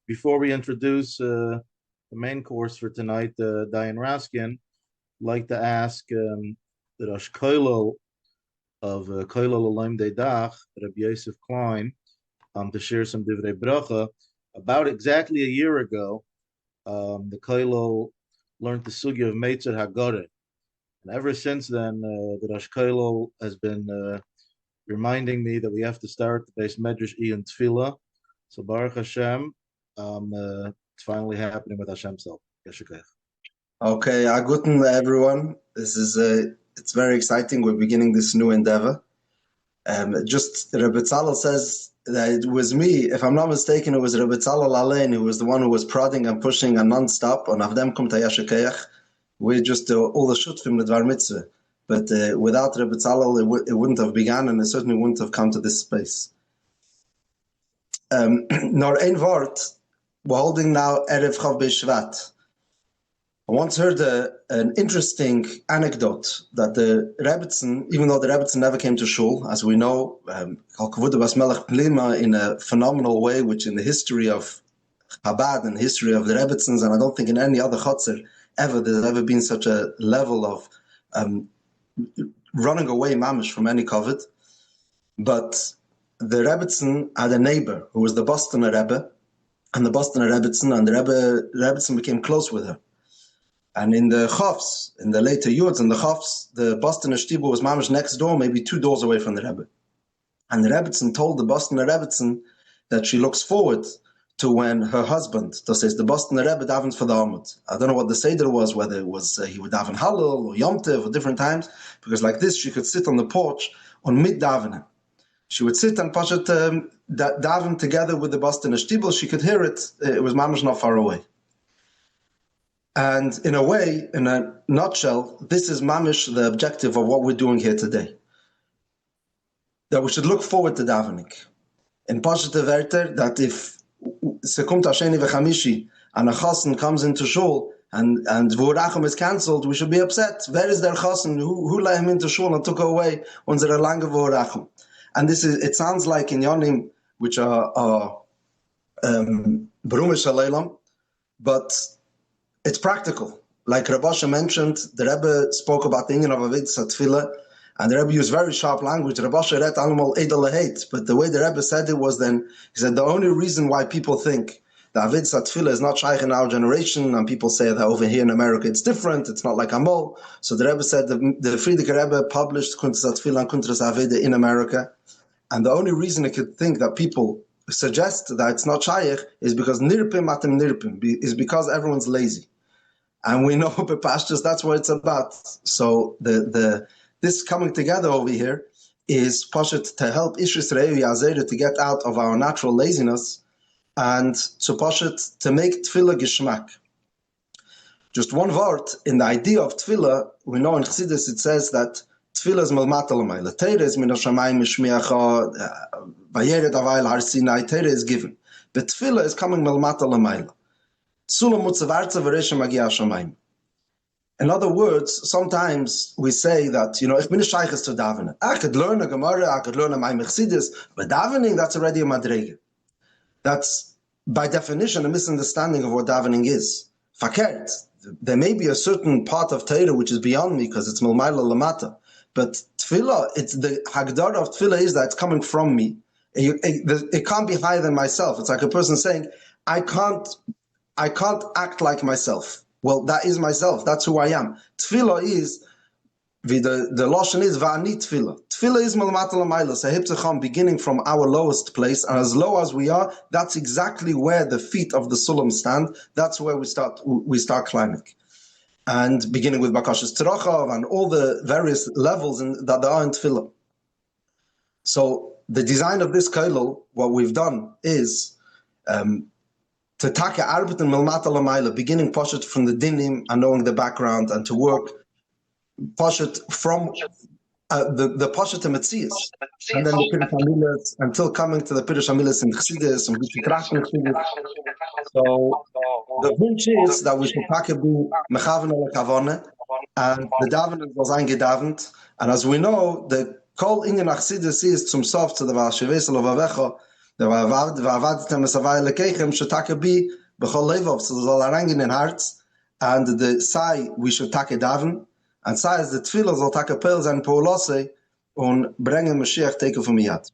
Before we introduce the main course for tonight, Diane Raskin, I'd like to ask the HaKolel of Kolel Olam Deidach, Rabbi Yosef Klyne, to share some divrei bracha. About exactly a year ago, the Kolel learned the sugya of Meitzad Hagore. And ever since then, the HaKolel has been reminding me that we have to start the Beis Medrash Iyun Teffila. So Baruch Hashem, it's finally happening with Hashem's help. Okay, guten everyone. This is it's very exciting. We're beginning this new endeavor. Just Rabbi Tzalal says that it was me, if I'm not mistaken, it was Rabbi Tzalal Alein who was the one who was prodding and pushing and non-stop on Avdem Kum Tayashakeyach. We just all the shutfim the Dvar Mitzvah. But without Rabbi Tzalal, it wouldn't have begun, and it certainly wouldn't have come to this space. Nor ein Wort, we're holding now Erev Chav Shevat. I once heard an interesting anecdote that the Rebbetzin, even though the Rebbetzin never came to shul, as we know, in a phenomenal way, which in the history of Chabad and history of the Rebbetzins, and I don't think in any other chotzer ever there's ever been such a level of running away mamish from any COVID. But the Rebbetzin had a neighbor who was the Bostoner Rebbe, and the Bostoner Rebbetzin, and the Rebbetzin became close with her. And in the Chofs, in the later Yuds and the Chofs, the Bostoner Shtibur was mamish next door, maybe 2 doors away from the Rebbe. And the Rebbetzin told the Bostoner Rebbetzin that she looks forward to when her husband, that says the Bostoner Rebbe davens for the Amud. I don't know what the Seder was, whether it was he would daven Hallel or Yom Tov or different times, because like this she could sit on the porch on mid-davening. She would sit and pashat daven together with the Bostoner Shtibur. She could hear it. It was mamish not far away. And in a way, in a nutshell, this is mamish the objective of what we're doing here today. That we should look forward to davening. In Pashat Verter, that if Sekumt Hasheni V'chamishi and a chassan comes into shul and V'urachim is cancelled, we should be upset. Where is their chassan? Who let him into shul and took away unsere lange V'urachim? And this is, it sounds like in Yonim, which are Berumish Haleilam, but it's practical. Like Rabbi mentioned, the Rebbe spoke about the Iyun of Avidas Teffila, and the Rebbe used very sharp language. Rabbi read Alamal Edel Hate, but the way the Rebbe said it was then, he said the only reason why people think that Avidas Teffila is not Shayech in our generation, and people say that over here in America it's different, it's not like Amol. So the Rebbe said the Frierdiker Rebbe published Kuntras Teffila and Kuntras Aveda in America, and the only reason he could think that people suggest that it's not Shayech is because Nirpim Atem Nirpim, is because everyone's lazy. And we know Bepashtus, that's what it's about. So this coming together over here is Pashat to help Ish Yisrael Yazera to get out of our natural laziness and to Pashat to make Tefillah Gishmak. Just one word, in the idea of Tefillah, we know in Chassidus it says that Tefillah is Melmata L'mayla. Teira is Min HaShamayim Mishmiacha, Vayered Avayil Har Sinai, Teira is given. But Tefillah is coming Melmata L'mayla. In other words, sometimes we say that, ich bin shayches to davening. I could learn a Gemara, I could learn a Maimech Chassidus, but davening, that's already a madrege. That's, by definition, a misunderstanding of what davening is. Fakert. There may be a certain part of Torah which is beyond me because it's milmayla lamata. But tefillah, it's the hagdara of tefillah is that it's coming from me. It can't be higher than myself. It's like a person saying, I can't act like myself. Well, that is myself. That's who I am. Tefillah is, the Lashon is va'ani tefillah. Tefillah is malmata l'mayla, sehiptzacham, beginning from our lowest place, and as low as we are, that's exactly where the feet of the sulam stand. That's where we start climbing. And beginning with bakashas terachav and all the various levels that there are in tefillah. So the design of this kolel, what we've done is to take arbet and milmata l'mayla, beginning poshet from the dinim and knowing the background, and to work poshet from the poshet to metzias, and then the pirush hamilas until coming to the pirush hamilas in chassidus and b'shikrach in chassidus. So the wunsch is that we should take be mechaven al kavane, and the davening was eingedavent, and as we know, the kol inyan chassidus is zum sof to the valsheves lavavecha. Der war dem Savai Lekechem Shataka bi Bechol Levov, so soll reingehen in Herz, and the Sai we should take daven, and Sai is the Teffila soll take Pel sein Polose und bringen Mashiach teke von Miyad.